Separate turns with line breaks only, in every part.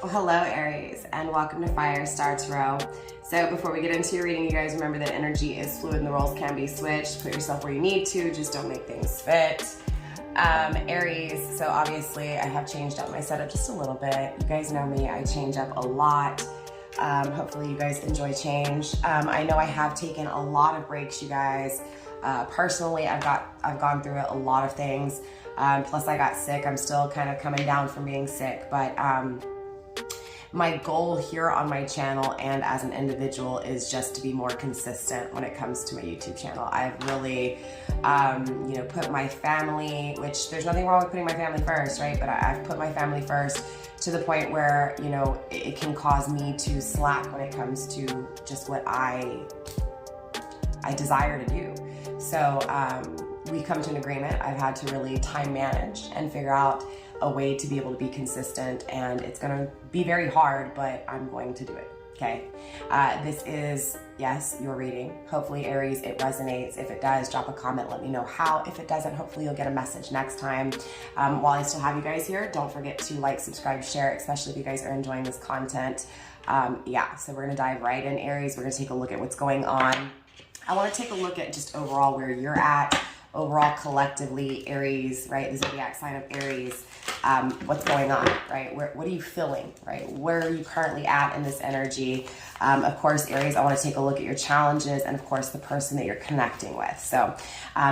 Well, hello Aries, and welcome to Firestarpassion. So before we get into your reading, you guys remember that energy is fluid and the roles can be switched. Put yourself where you need to, just don't make things fit. Aries, so obviously I have changed up my setup just a little bit. You guys know me, I change up a lot. Hopefully you guys enjoy change. I know I have taken a lot of breaks, you guys. Personally, I've gone through a lot of things. Plus I got sick. I'm still kind of coming down from being sick, but my goal here on my channel and as an individual is just to be more consistent when it comes to my YouTube channel. I've really, put my family, which there's nothing wrong with putting my family first, right? But I've put my family first to the point where, it can cause me to slack when it comes to just what I desire to do. So we've come to an agreement. I've had to really time manage and figure out a way to be able to be consistent, and it's going to be very hard, but I'm going to do it. Okay. This is, yes, your reading. Hopefully Aries, it resonates. If it does, drop a comment, let me know how. If it doesn't, hopefully you'll get a message next time. While I still have you guys here, don't forget to like, subscribe, share, especially if you guys are enjoying this content. So we're going to dive right in, Aries. We're going to take a look at what's going on. I want to take a look at just overall where you're at, overall collectively, Aries, right? The zodiac sign of Aries. What's going on, right? What are you feeling, right? Where are you currently at in this energy? Of course, Aries, I want to take a look at your challenges and of course the person that you're connecting with. So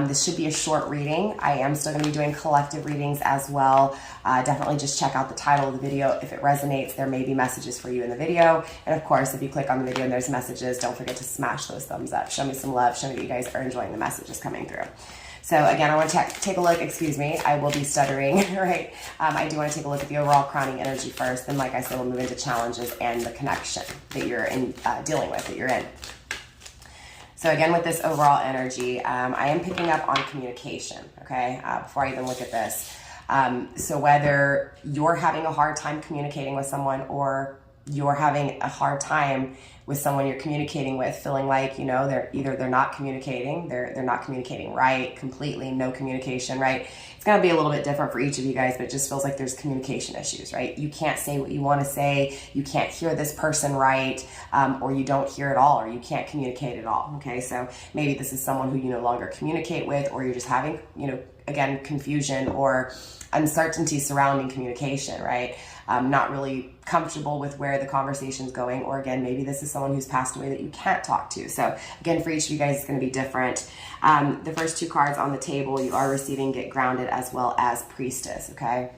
this should be a short reading. I am still going to be doing collective readings as well. Definitely just check out the title of the video. If it resonates, there may be messages for you in the video. And of course, if you click on the video and there's messages, don't forget to smash those thumbs up. Show me some love. Show me that you guys are enjoying the messages coming through. So again, I want to take a look, excuse me, I will be stuttering, right? I do want to take a look at the overall crowning energy first. Then, like I said, we'll move into challenges and the connection that you're in, dealing with, that you're in. So again, with this overall energy, I am picking up on communication, okay? Before I even look at this. So whether you're having a hard time communicating with someone or you're having a hard time with someone you're communicating with, feeling like, they're not communicating, they're not communicating right, completely no communication, right? It's gonna be a little bit different for each of you guys, but it just feels like there's communication issues, right? You can't say what you wanna say, you can't hear this person right, or you don't hear at all, or you can't communicate at all, okay? So maybe this is someone who you no longer communicate with, or you're just having, again, confusion or uncertainty surrounding communication, right? Not really comfortable with where the conversation's going, or again, maybe this is someone who's passed away that you can't talk to. So again, for each of you guys, it's going to be different. The first two cards on the table, you are receiving Get Grounded as well as Priestess, okay?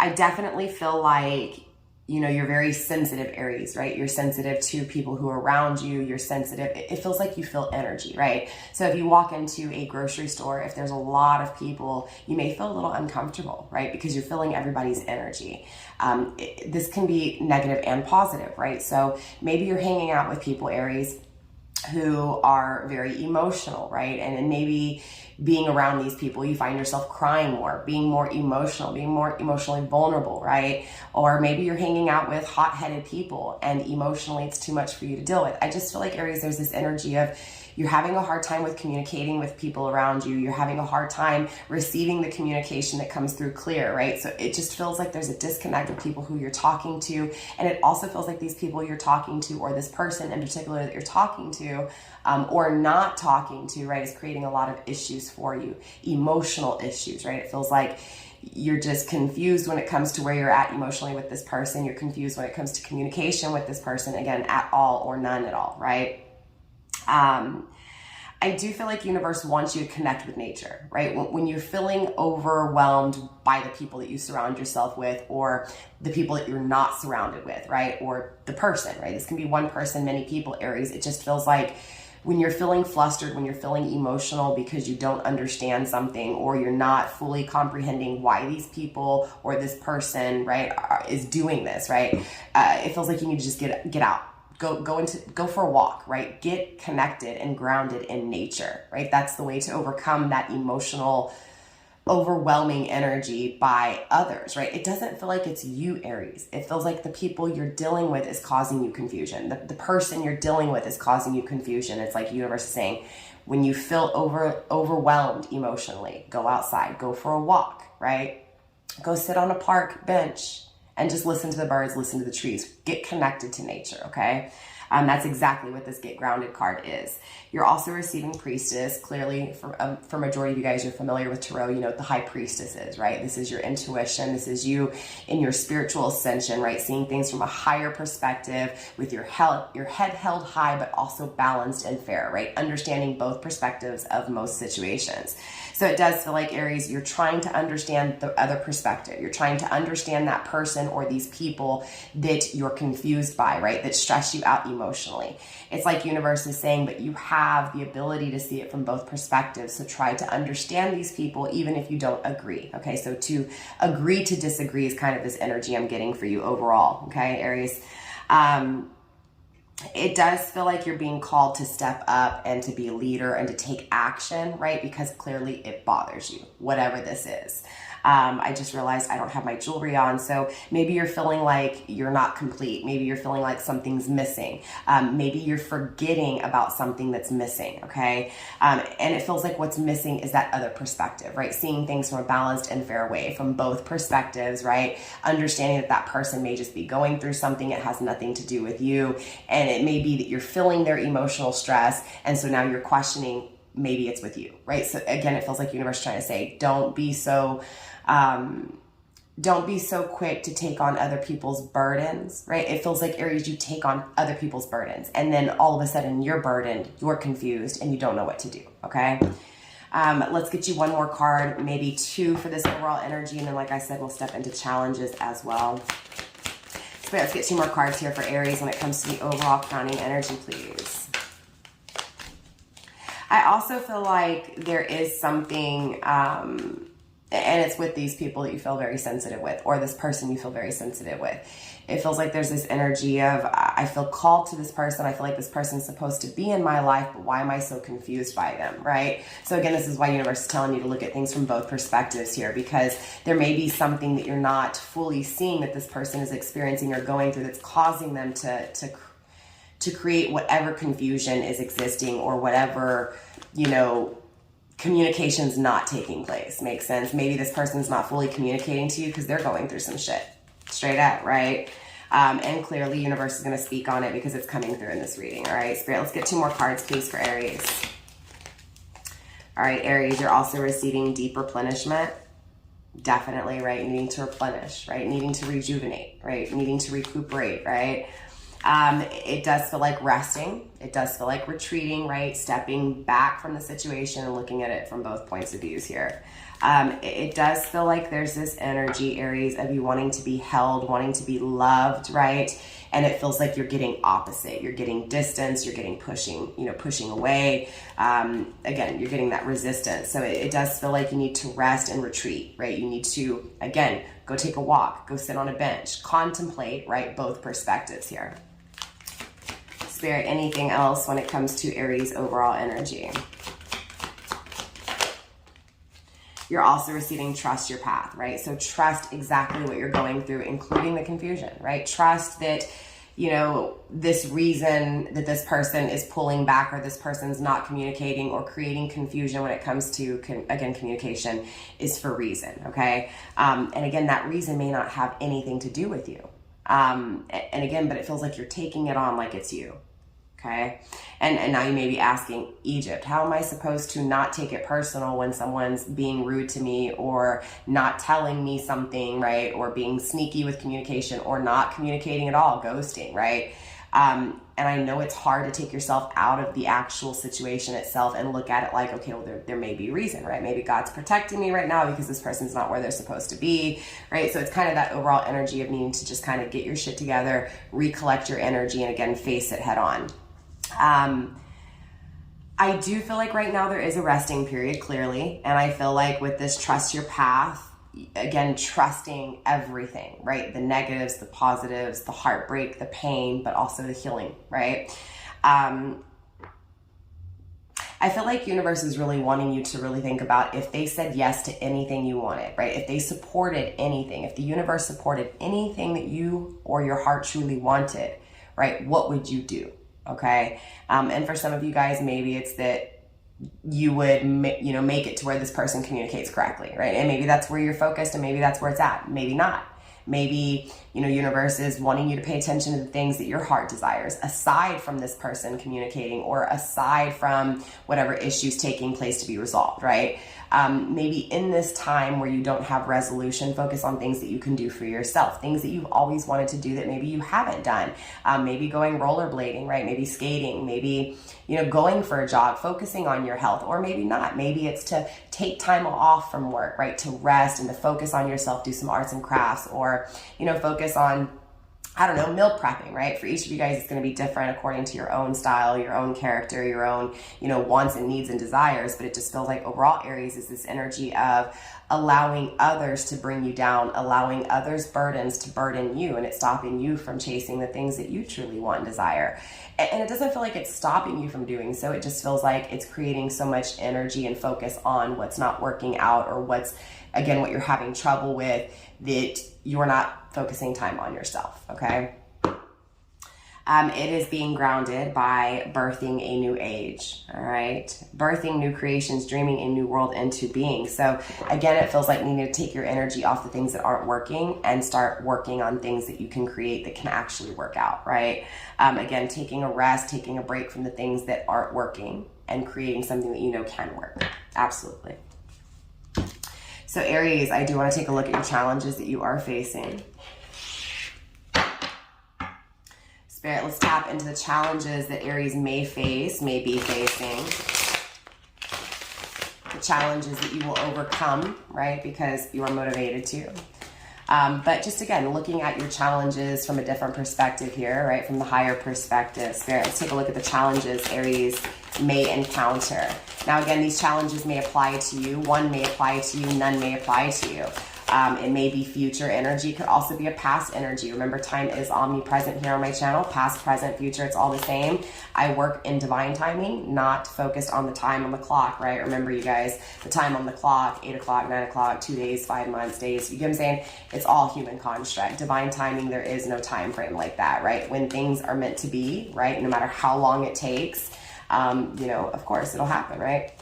I definitely feel like, you're very sensitive, Aries, right? You're sensitive to people who are around you. You're sensitive. It feels like you feel energy, right? So if you walk into a grocery store, if there's a lot of people, you may feel a little uncomfortable, right? Because you're feeling everybody's energy. This can be negative and positive, right? So maybe you're hanging out with people, Aries, who are very emotional, right? And maybe being around these people, you find yourself crying more, being more emotionally vulnerable, right? Or maybe you're hanging out with hot-headed people and emotionally it's too much for you to deal with. I just feel like, Aries, there's this energy of you're having a hard time with communicating with people around you. You're having a hard time receiving the communication that comes through clear, right? So it just feels like there's a disconnect with people who you're talking to. And it also feels like these people you're talking to, or this person in particular that you're talking to, or not talking to, right, is creating a lot of issues for you, emotional issues, right? It feels like you're just confused when it comes to where you're at emotionally with this person. You're confused when it comes to communication with this person, again, at all or none at all, right? I do feel like universe wants you to connect with nature, right? When you're feeling overwhelmed by the people that you surround yourself with, or the people that you're not surrounded with, right? Or the person, right? This can be one person, many people, Aries. It just feels like when you're feeling flustered, when you're feeling emotional because you don't understand something, or you're not fully comprehending why these people or this person, right, is doing this, right? It feels like you need to just get out. Go for a walk, right? Get connected and grounded in nature, right? That's the way to overcome that emotional, overwhelming energy by others, right? It doesn't feel like it's you, Aries. It feels like the people you're dealing with is causing you confusion. The person you're dealing with is causing you confusion. It's like universe is saying, when you feel overwhelmed emotionally, go outside, go for a walk, right? Go sit on a park bench and just listen to the birds, listen to the trees, get connected to nature, okay? That's exactly what this Get Grounded card is. You're also receiving Priestess. Clearly, for majority of you guys, you're familiar with Tarot. You know what the High Priestess is, right? This is your intuition. This is you in your spiritual ascension, right? Seeing things from a higher perspective with your head held high, but also balanced and fair, right? Understanding both perspectives of most situations. So it does feel like, Aries, you're trying to understand the other perspective. You're trying to understand that person or these people that you're confused by, right? That stress you out emotionally. It's like universe is saying, but you have the ability to see it from both perspectives. So try to understand these people, even if you don't agree. Okay, so to agree to disagree is kind of this energy I'm getting for you overall. Okay, Aries. It does feel like you're being called to step up and to be a leader and to take action, right? Because clearly it bothers you, whatever this is. I just realized I don't have my jewelry on. So maybe you're feeling like you're not complete. Maybe you're feeling like something's missing. Maybe you're forgetting about something that's missing, okay? And it feels like what's missing is that other perspective, right? Seeing things from a balanced and fair way from both perspectives, right? Understanding that that person may just be going through something. It has nothing to do with you. And it may be that you're feeling their emotional stress. And so now you're questioning, maybe it's with you, right? So again, it feels like universe trying to say, don't be so quick to take on other people's burdens, right? It feels like, Aries, you take on other people's burdens, and then all of a sudden you're burdened, you're confused, and you don't know what to do, okay? Let's get you one more card, maybe two for this overall energy, and then like I said, we'll step into challenges as well. So let's get two more cards here for Aries when it comes to the overall crowning energy, please. I also feel like there is something, and it's with these people that you feel very sensitive with, or this person you feel very sensitive with. It feels like there's this energy of, I feel called to this person. I feel like this person's supposed to be in my life, but why am I so confused by them, right? So again, this is why universe is telling you to look at things from both perspectives here, because there may be something that you're not fully seeing that this person is experiencing or going through that's causing them to create whatever confusion is existing, or whatever, you know, communication's not taking place. Makes sense? Maybe this person's not fully communicating to you because they're going through some shit. Straight up, right? And clearly universe is going to speak on it because it's coming through in this reading. All right, Spirit, let's get two more cards, please, for Aries. All right, Aries, you're also receiving deep replenishment. Definitely, right? Needing to replenish, right? Needing to rejuvenate, right? Needing to recuperate, right? It does feel like resting. It does feel like retreating, right? Stepping back from the situation and looking at it from both points of views here. It does feel like there's this energy, Aries, of you wanting to be held, wanting to be loved, right? And it feels like you're getting opposite. You're getting distance. You're getting pushing away. Again, you're getting that resistance. So it does feel like you need to rest and retreat, right? You need to, again, go take a walk, go sit on a bench, contemplate, right? Both perspectives here. Spirit, anything else when it comes to Aries overall energy? You're also receiving trust your path, right? So trust exactly what you're going through, including the confusion, right? Trust that, you know, this reason that this person is pulling back, or this person's not communicating or creating confusion when it comes to, again, communication, is for reason, okay? And again, that reason may not have anything to do with you. And again, but it feels like you're taking it on like it's you. Okay. And now you may be asking, Egypt, how am I supposed to not take it personal when someone's being rude to me, or not telling me something, right? Or being sneaky with communication, or not communicating at all, ghosting, right? And I know it's hard to take yourself out of the actual situation itself and look at it like, okay, well, there may be a reason, right? Maybe God's protecting me right now because this person's not where they're supposed to be, right? So it's kind of that overall energy of needing to just kind of get your shit together, recollect your energy, and again, face it head on. I do feel like right now there is a resting period, clearly. And I feel like with this trust your path, again, trusting everything, right? The negatives, the positives, the heartbreak, the pain, but also the healing, right? I feel like universe is really wanting you to really think about if they said yes to anything you wanted, right? If they supported anything, if the universe supported anything that you or your heart truly wanted, right? What would you do? Okay. And for some of you guys, maybe it's that you would, make it to where this person communicates correctly, right? And maybe that's where you're focused, and maybe that's where it's at. Maybe not. Maybe, you know, universe is wanting you to pay attention to the things that your heart desires, aside from this person communicating, or aside from whatever issues taking place to be resolved, right? Maybe in this time where you don't have resolution, focus on things that you can do for yourself, things that you've always wanted to do that maybe you haven't done. Maybe going rollerblading, right? Maybe skating, maybe, you know, going for a jog, focusing on your health, or maybe not. Maybe it's to take time off from work, right? To rest and to focus on yourself, do some arts and crafts, or, you know, focus on, I don't know, meal prepping, right? For each of you guys, it's going to be different according to your own style, your own character, your own, you know, wants and needs and desires. But it just feels like overall Aries is this energy of allowing others to bring you down, allowing others' burdens to burden you, and it's stopping you from chasing the things that you truly want and desire. And it doesn't feel like it's stopping you from doing so. It just feels like it's creating so much energy and focus on what's not working out, or what's, again, what you're having trouble with, that you're not focusing time on yourself, okay? It is being grounded by birthing a new age, all right? Birthing new creations, dreaming a new world into being. So again, it feels like you need to take your energy off the things that aren't working and start working on things that you can create that can actually work out, right? Again, taking a rest, taking a break from the things that aren't working and creating something that you know can work. Absolutely. So Aries, I do want to take a look at your challenges that you are facing. Spirit, let's tap into the challenges that Aries may be facing. The challenges that you will overcome, right? Because you are motivated to. But just again, looking at your challenges from a different perspective here, right? From the higher perspective. Spirit, let's take a look at the challenges Aries may encounter. Now again, these challenges may apply to you. One may apply to you, none may apply to you. It may be future energy. It could also be a past energy. Remember, time is omnipresent here on my channel. Past, present, future, it's all the same. I work in divine timing, not focused on the time on the clock, right? Remember, you guys, the time on the clock, 8 o'clock, 9 o'clock, 2 days, 5 months, days. You get what I'm saying? It's all human construct. Divine timing, there is no time frame like that, right? When things are meant to be, right? No matter how long it takes, you know, of course, it'll happen, right?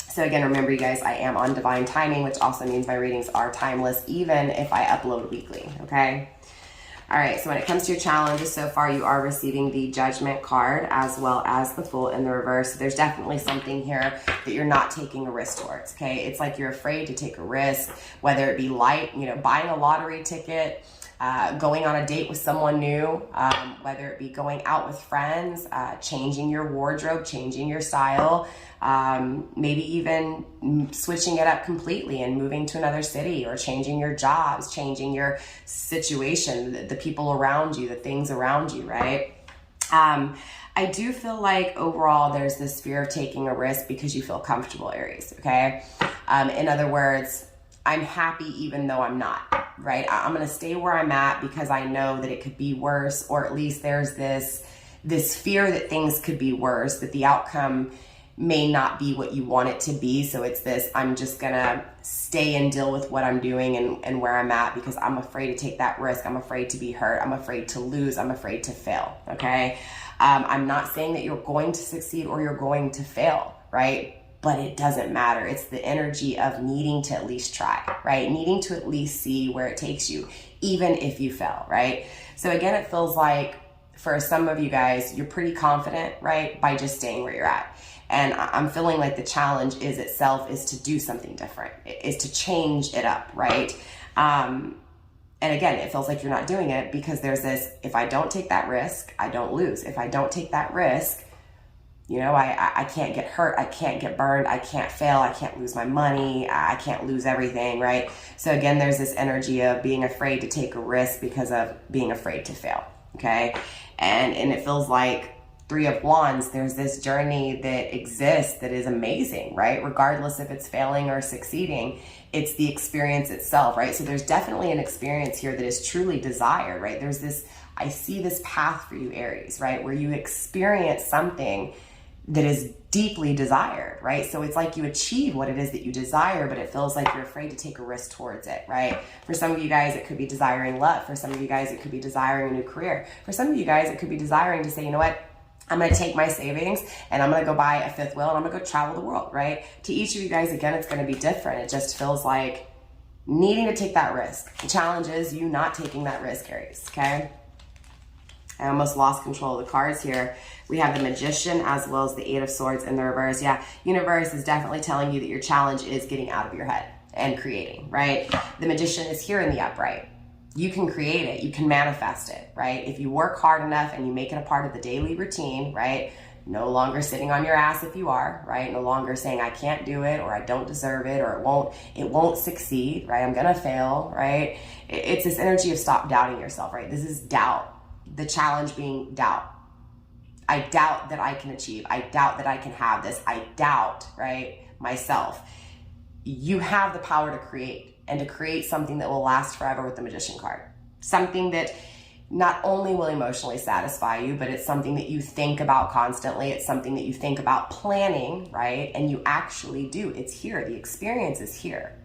So again, remember, you guys, I am on divine timing, which also means my readings are timeless, even if I upload weekly, okay? All right, so when it comes to your challenges so far, you are receiving the Judgment card as well as the Fool in the reverse. There's definitely something here that you're not taking a risk towards, okay? It's like you're afraid to take a risk, whether it be you know, buying a lottery ticket, going on a date with someone new, whether it be going out with friends, changing your wardrobe, changing your style, maybe even switching it up completely and moving to another city, or changing your jobs, changing your situation, the people around you, the things around you, right? I do feel like overall there's this fear of taking a risk because you feel comfortable, Aries, okay? In other words, I'm happy even though I'm not, right? I'm going to stay where I'm at because I know that it could be worse, or at least there's this fear that things could be worse, that the outcome may not be what you want it to be. So it's this, I'm just going to stay and deal with what I'm doing and where I'm at because I'm afraid to take that risk. I'm afraid to be hurt. I'm afraid to lose. I'm afraid to fail, okay? I'm not saying that you're going to succeed or you're going to fail, right? But it doesn't matter. It's the energy of needing to at least try, right? Needing to at least see where it takes you, even if you fail, right? So again, it feels like for some of you guys, you're pretty confident, right? By just staying where you're at. And I'm feeling like the challenge itself is to do something different, is to change it up, right? And again, it feels like you're not doing it because there's this, if I don't take that risk, I don't lose. If I don't take that risk, you know, I can't get hurt, I can't get burned, I can't fail, I can't lose my money, I can't lose everything, right? So again, there's this energy of being afraid to take a risk because of being afraid to fail, okay? And it feels like Three of Wands, there's this journey that exists that is amazing, right? Regardless if it's failing or succeeding, it's the experience itself, right? So there's definitely an experience here that is truly desired, right? There's this, I see this path for you, Aries, right? Where you experience something that is deeply desired, right? So it's like you achieve what it is that you desire, but it feels like you're afraid to take a risk towards it, right? For some of you guys, it could be desiring love. For some of you guys, it could be desiring a new career. For some of you guys, it could be desiring to say, you know what? I'm going to take my savings and I'm going to go buy a fifth wheel and I'm going to go travel the world, right? To each of you guys, again, it's going to be different. It just feels like needing to take that risk. The challenge is you not taking that risk, Aries, okay? I almost lost control of the cards here. We have the Magician as well as the Eight of Swords in the reverse. Yeah, universe is definitely telling you that your challenge is getting out of your head and creating, right? The Magician is here in the upright. You can create it. You can manifest it, right? If you work hard enough and you make it a part of the daily routine, right? No longer sitting on your ass if you are, right? No longer saying I can't do it or I don't deserve it or it won't succeed, right? I'm gonna fail, right? It's this energy of stop doubting yourself, right? This is doubt. The challenge being doubt. I doubt that I can achieve. I doubt that I can have this. I doubt, right, myself. You have the power to create and to create something that will last forever with the Magician card. Something that not only will emotionally satisfy you, but it's something that you think about constantly. It's something that you think about planning, right? And you actually do. It's here. The experience is here.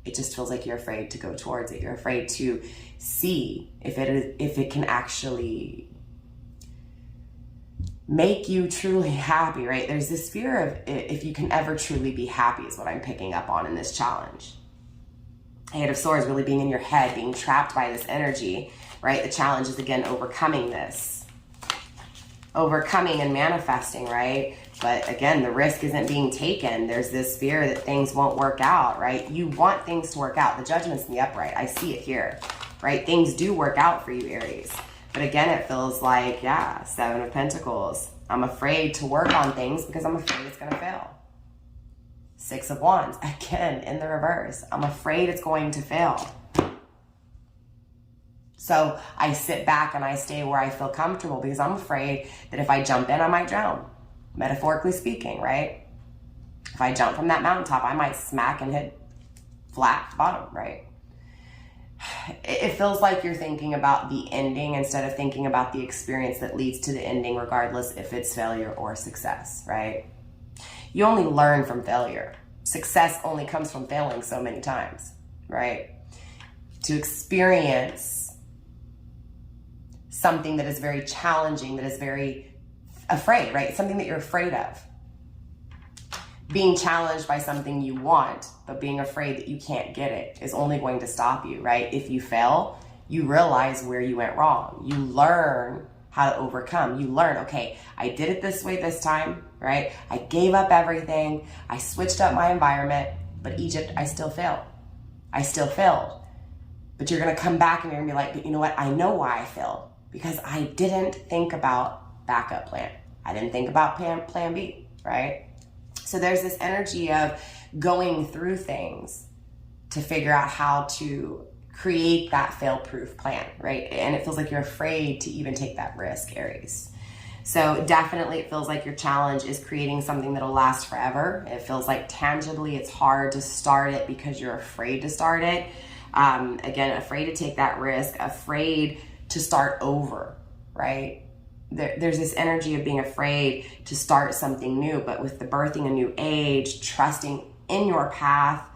It just feels like you're afraid to go towards it. You're afraid to see if it can actually make you truly happy, right? There's this fear of if you can ever truly be happy is what I'm picking up on in this challenge. Eight of Swords really being in your head, being trapped by this energy, right? The challenge is, again, overcoming this. Overcoming and manifesting, right? But again, the risk isn't being taken. There's this fear that things won't work out, right? You want things to work out. The Judgment's in the upright. I see it here, right? Things do work out for you, Aries. But again, it feels like, yeah, Seven of Pentacles. I'm afraid to work on things because I'm afraid it's going to fail. Six of Wands, again, in the reverse. I'm afraid it's going to fail. So I sit back and I stay where I feel comfortable because I'm afraid that if I jump in, I might drown. Metaphorically speaking, right? If I jump from that mountaintop, I might smack and hit flat bottom, right? It feels like you're thinking about the ending instead of thinking about the experience that leads to the ending, regardless if it's failure or success, right? You only learn from failure. Success only comes from failing so many times, right? To experience something that is very challenging, that is very afraid, right? Something that you're afraid of. Being challenged by something you want, but being afraid that you can't get it is only going to stop you, right? If you fail, you realize where you went wrong. You learn how to overcome. You learn, okay, I did it this way this time, right? I gave up everything. I switched up my environment, but Egypt, I still failed. I still failed. But you're going to come back and you're going to be like, but you know what? I know why I failed. Because I didn't think about backup plan. I didn't think about plan B, right? So there's this energy of going through things to figure out how to create that fail-proof plan, right? And it feels like you're afraid to even take that risk, Aries. So definitely it feels like your challenge is creating something that'll last forever. It feels like tangibly it's hard to start it because you're afraid to start it. Again, afraid to take that risk, afraid to start over, right? There's this energy of being afraid to start something new, but with the birthing a new age, trusting in your path,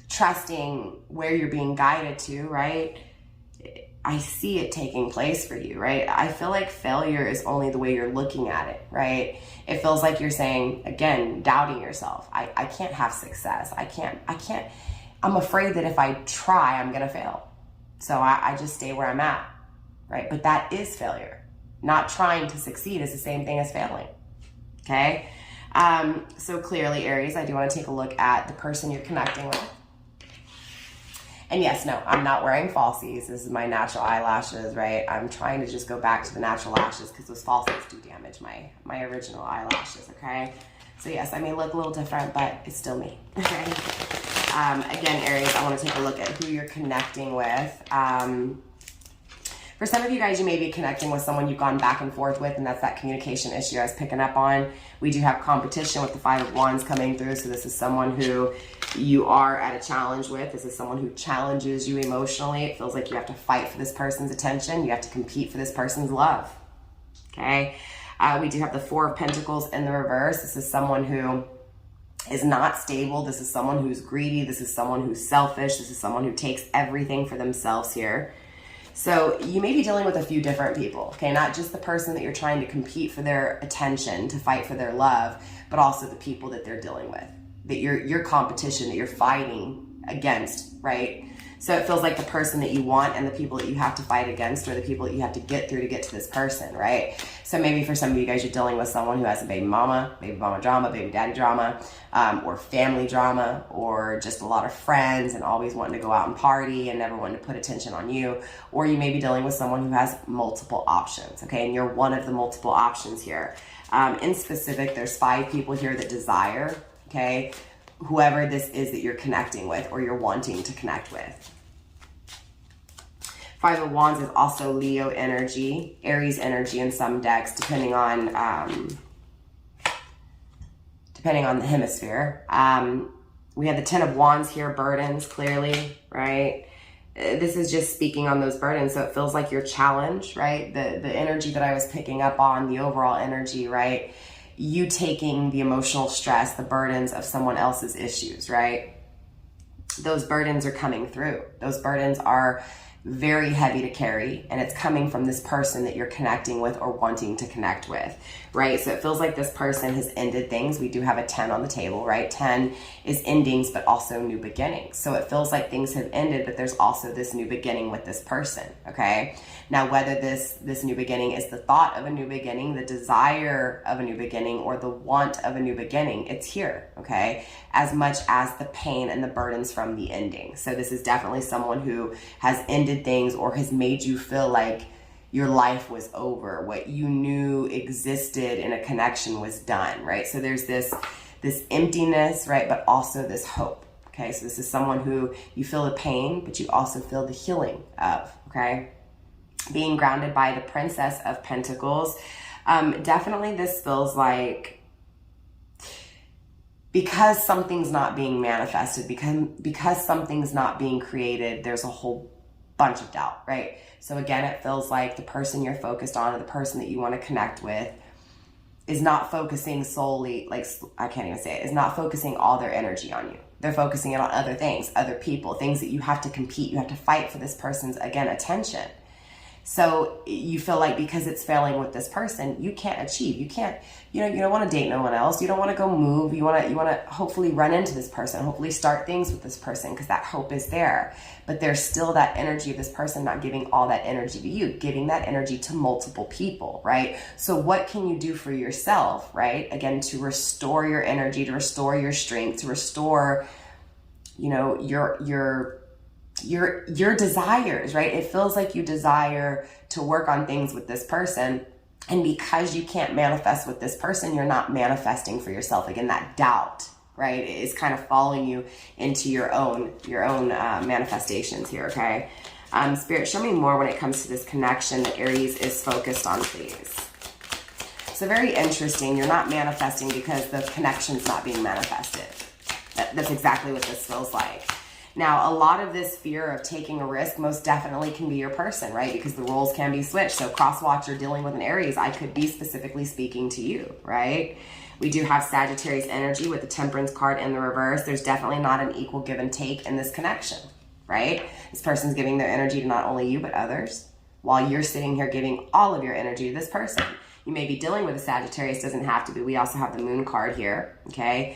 trusting where you're being guided to, right? I see it taking place for you, right? I feel like failure is only the way you're looking at it, right? It feels like you're saying, again, doubting yourself. I can't have success. I can't. I'm afraid that if I try, I'm gonna fail. So I just stay where I'm at, right? But that is failure. Not trying to succeed is the same thing as failing, okay? So clearly, Aries, I do want to take a look at the person you're connecting with. And yes, no, I'm not wearing falsies. This is my natural eyelashes, right? I'm trying to just go back to the natural lashes because those falsies do damage my original eyelashes, okay? So yes, I may look a little different, but it's still me, okay? Again, Aries, I want to take a look at who you're connecting with. For some of you guys, you may be connecting with someone you've gone back and forth with, and that's that communication issue I was picking up on. We do have competition with the Five of Wands coming through, so this is someone who you are at a challenge with. This is someone who challenges you emotionally. It feels like you have to fight for this person's attention. You have to compete for this person's love, okay? We do have the Four of Pentacles in the reverse. This is someone who is not stable. This is someone who's greedy. This is someone who's selfish. This is someone who takes everything for themselves here. So you may be dealing with a few different people, okay? Not just the person that you're trying to compete for their attention, to fight for their love, but also the people that they're dealing with, that your competition, that you're fighting against, right? So it feels like the person that you want and the people that you have to fight against, or the people that you have to get through to get to this person, right? So maybe for some of you guys, you're dealing with someone who has a baby mama drama, baby daddy drama, or family drama, or just a lot of friends and always wanting to go out and party and never wanting to put attention on you. Or you may be dealing with someone who has multiple options, okay? And you're one of the multiple options here. In specific, there's 5 people here that desire, okay, whoever this is that you're connecting with or you're wanting to connect with. 5 of Wands is also Leo energy, Aries energy in some decks, depending on the hemisphere. We have the 10 of Wands here, burdens, clearly, right? This is just speaking on those burdens. So it feels like your challenge, right? The energy that I was picking up on, the overall energy, right? You taking the emotional stress, the burdens of someone else's issues, right? Those burdens are coming through. Those burdens are very heavy to carry, and it's coming from this person that you're connecting with or wanting to connect with, right? So it feels like this person has ended things. We do have a 10 on the table, right? 10 is endings, but also new beginnings. So it feels like things have ended, but there's also this new beginning with this person, okay? Now, whether this new beginning is the thought of a new beginning, the desire of a new beginning, or the want of a new beginning, it's here, okay? As much as the pain and the burdens from the ending. So this is definitely someone who has ended things or has made you feel like your life was over. What you knew existed in a connection was done, right? So there's this emptiness, right? But also this hope, okay? So this is someone who you feel the pain, but you also feel the healing of, okay? Being grounded by the Princess of Pentacles. Definitely this feels like because something's not being manifested, because something's not being created, there's a whole bunch of doubt, right? So again, it feels like the person you're focused on or the person that you want to connect with is not focusing solely, like, I can't even say it, is not focusing all their energy on you. They're focusing it on other things, other people, things that you have to compete, you have to fight for this person's, again, attention. So you feel like because it's failing with this person, you can't achieve. You can't, you don't want to date no one else. You don't want to go move. You want to hopefully run into this person, hopefully start things with this person because that hope is there. But there's still that energy of this person not giving all that energy to you, giving that energy to multiple people, right? So what can you do for yourself, right? Again, to restore your energy, to restore your strength, to restore, your desires, right? It feels like you desire to work on things with this person, and because you can't manifest with this person, you're not manifesting for yourself. Again, that doubt, right, is kind of following you into your own manifestations here, okay? Spirit, show me more when it comes to this connection that Aries is focused on, please. So very interesting. You're not manifesting because the connection's not being manifested. That's exactly what this feels like. Now, a lot of this fear of taking a risk most definitely can be your person, right? Because the roles can be switched. So cross-watcher dealing with an Aries, I could be specifically speaking to you, right? We do have Sagittarius energy with the Temperance card in the reverse. There's definitely not an equal give and take in this connection, right? This person's giving their energy to not only you, but others, while you're sitting here giving all of your energy to this person. You may be dealing with a Sagittarius, doesn't have to be. We also have the Moon card here, okay?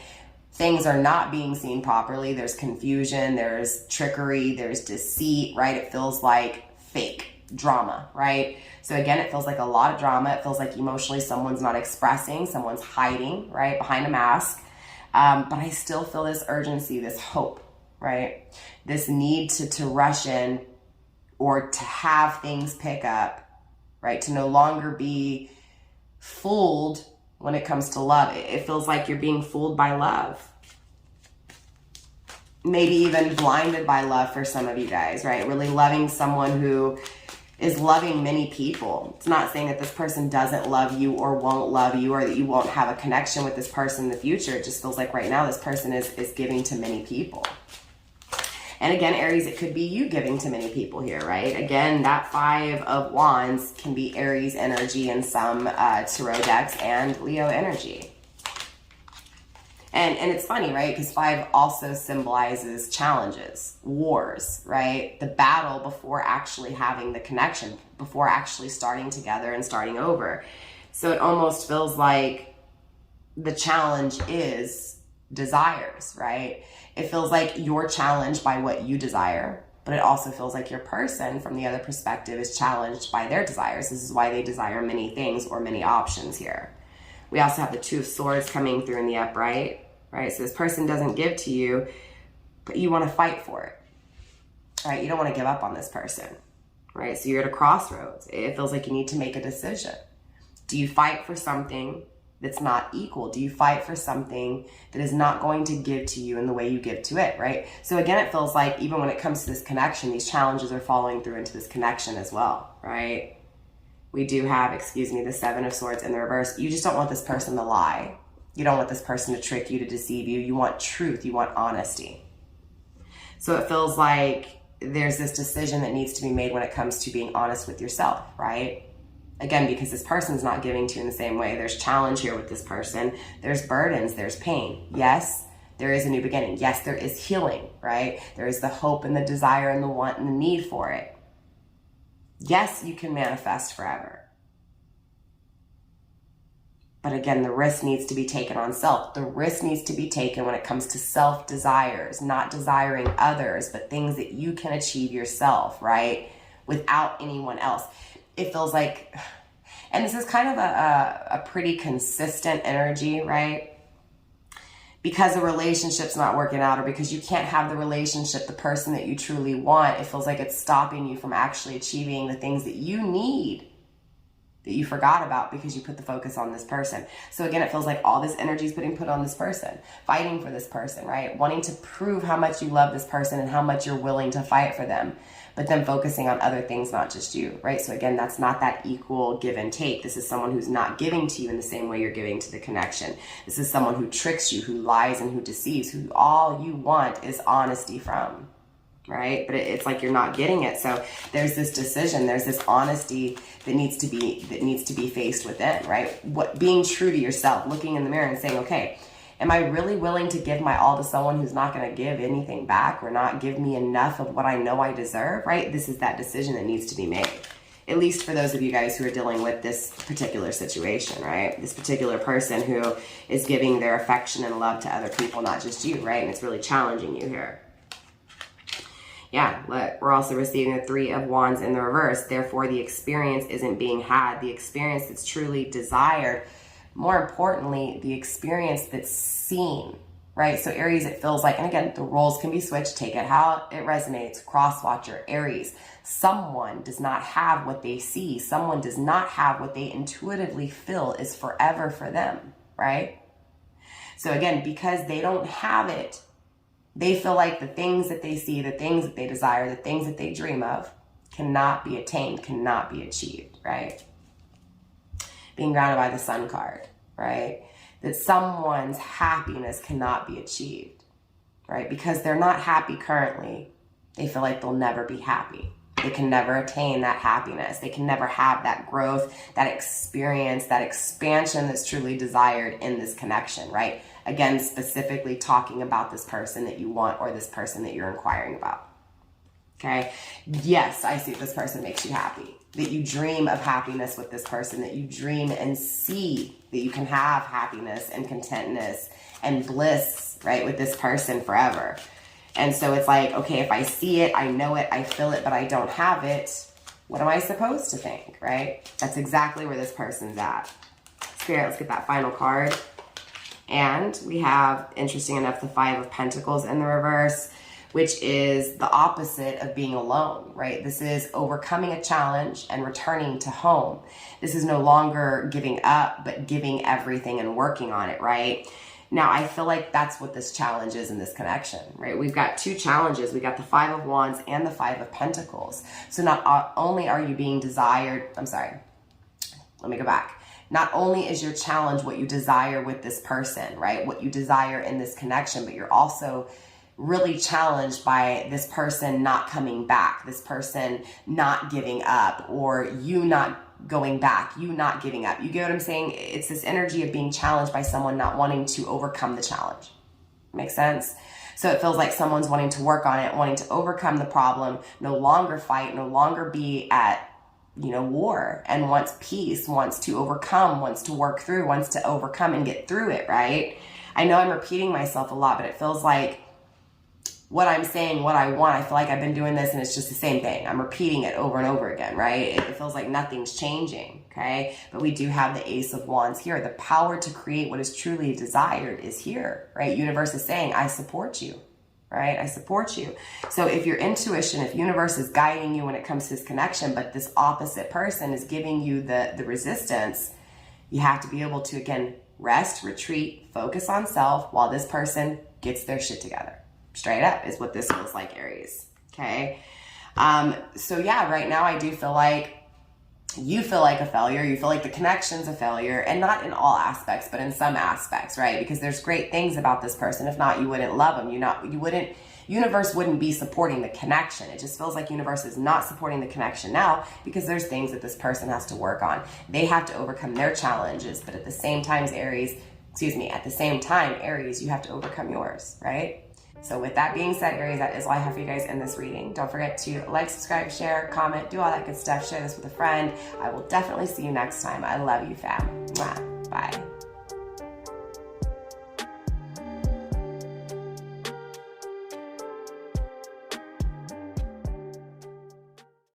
Things are not being seen properly. There's confusion, there's trickery, there's deceit, right? It feels like fake drama, right? So again, it feels like a lot of drama. It feels like emotionally someone's not expressing, someone's hiding, right, behind a mask. But I still feel this urgency, this hope, right? This need to rush in or to have things pick up, right? To no longer be fooled when it comes to love. It feels like you're being fooled by love. Maybe even blinded by love for some of you guys, right? Really loving someone who is loving many people. It's not saying that this person doesn't love you or won't love you or that you won't have a connection with this person in the future. It just feels like right now this person is giving to many people. And again, Aries, it could be you giving to many people here, right? Again, that 5 of Wands can be Aries energy in some tarot decks and Leo energy. And it's funny, right? Because 5 also symbolizes challenges, wars, right? The battle before actually having the connection, before actually starting together and starting over. So it almost feels like the challenge is desires, right? It feels like you're challenged by what you desire, but it also feels like your person from the other perspective is challenged by their desires. This is why they desire many things or many options here. We also have the Two of Swords coming through in the upright, right? So this person doesn't give to you, but you want to fight for it, right? You don't want to give up on this person, right? So you're at a crossroads. It feels like you need to make a decision. Do you fight for something that's not equal? Do you fight for something that is not going to give to you in the way you give to it, right? So again, it feels like even when it comes to this connection, these challenges are following through into this connection as well, right? We do have, the Seven of Swords in the reverse. You just don't want this person to lie. You don't want this person to trick you, to deceive you. You want truth. You want honesty. So it feels like there's this decision that needs to be made when it comes to being honest with yourself, right? Again, because this person's not giving to you in the same way. There's challenge here with this person. There's burdens. There's pain. Yes, there is a new beginning. Yes, there is healing, right? There is the hope and the desire and the want and the need for it. Yes, you can manifest forever. But again, the risk needs to be taken on self. The risk needs to be taken when it comes to self-desires, not desiring others, but things that you can achieve yourself, right? Without anyone else. It feels like, and this is kind of a pretty consistent energy, right? Because the relationship's not working out, or because you can't have the relationship, the person that you truly want, it feels like it's stopping you from actually achieving the things that you need, that you forgot about because you put the focus on this person. So again, it feels like all this energy is being put on this person, fighting for this person, right? Wanting to prove how much you love this person and how much you're willing to fight for them, but then focusing on other things, not just you, right? So again, that's not that equal give and take. This is someone who's not giving to you in the same way you're giving to the connection. This is someone who tricks you, who lies and who deceives, who all you want is honesty from, right? But it's like you're not getting it. So there's this decision, there's this honesty that needs to be faced within, right? What being true to yourself, looking in the mirror and saying, okay, am I really willing to give my all to someone who's not going to give anything back or not give me enough of what I know I deserve, right? This is that decision that needs to be made. At least for those of you guys who are dealing with this particular situation, right? This particular person who is giving their affection and love to other people, not just you, right? And it's really challenging you here. Yeah, look, we're also receiving the Three of Wands in the reverse. Therefore, the experience isn't being had. The experience that's truly desired. More importantly, the experience that's seen, right? So Aries, it feels like, and again, the roles can be switched. Take it how it resonates. Cross-watcher, Aries. Someone does not have what they see. Someone does not have what they intuitively feel is forever for them, right? So again, because they don't have it, they feel like the things that they see, the things that they desire, the things that they dream of cannot be attained, cannot be achieved, right? Being grounded by the Sun card, right? That someone's happiness cannot be achieved, right? Because they're not happy currently. They feel like they'll never be happy. They can never attain that happiness. They can never have that growth, that experience, that expansion that's truly desired in this connection, right? Again, specifically talking about this person that you want or this person that you're inquiring about. Okay? Yes, I see this person makes you happy. That you dream of happiness with this person. That you dream and see that you can have happiness and contentness and bliss, right, with this person forever. And so it's like, okay, if I see it, I know it, I feel it, but I don't have it, what am I supposed to think, right? That's exactly where this person's at. Spirit, let's get that final card. And we have, interesting enough, the Five of Pentacles in the reverse, which is the opposite of being alone, right? This is overcoming a challenge and returning to home. This is no longer giving up, but giving everything and working on it, right? Now, I feel like that's what this challenge is in this connection, right? We've got two challenges. We got the Five of Wands and the Five of Pentacles. So not only are you being desired, let me go back. Not only is your challenge what you desire with this person, right? What you desire in this connection, but you're also really challenged by this person not coming back, this person not giving up, or you not going back, you not giving up. You get what I'm saying? It's this energy of being challenged by someone not wanting to overcome the challenge. Make sense? So it feels like someone's wanting to work on it, wanting to overcome the problem, no longer fight, no longer be at war, and wants peace, wants to overcome, wants to work through, wants to overcome and get through it, right? I know I'm repeating myself a lot, but it feels like what I'm saying, what I want, I feel like I've been doing this and it's just the same thing. I'm repeating it over and over again, right? It feels like nothing's changing, okay? But we do have the Ace of Wands here. The power to create what is truly desired is here, right? Universe is saying, I support you, right? I support you. So if your intuition, if universe is guiding you when it comes to this connection, but this opposite person is giving you the resistance, you have to be able to, again, rest, retreat, focus on self while this person gets their shit together. Straight up is what this feels like, Aries. Okay. So yeah, right now I do feel like you feel like a failure. You feel like the connection's a failure, and not in all aspects, but in some aspects, right? Because there's great things about this person. If not, you wouldn't love them. Universe wouldn't be supporting the connection. It just feels like universe is not supporting the connection now because there's things that this person has to work on. They have to overcome their challenges, but at the same time, Aries, you have to overcome yours, right? So with that being said, Aries, that is all I have for you guys in this reading. Don't forget to like, subscribe, share, comment, do all that good stuff. Share this with a friend. I will definitely see you next time. I love you, fam. Mwah. Bye.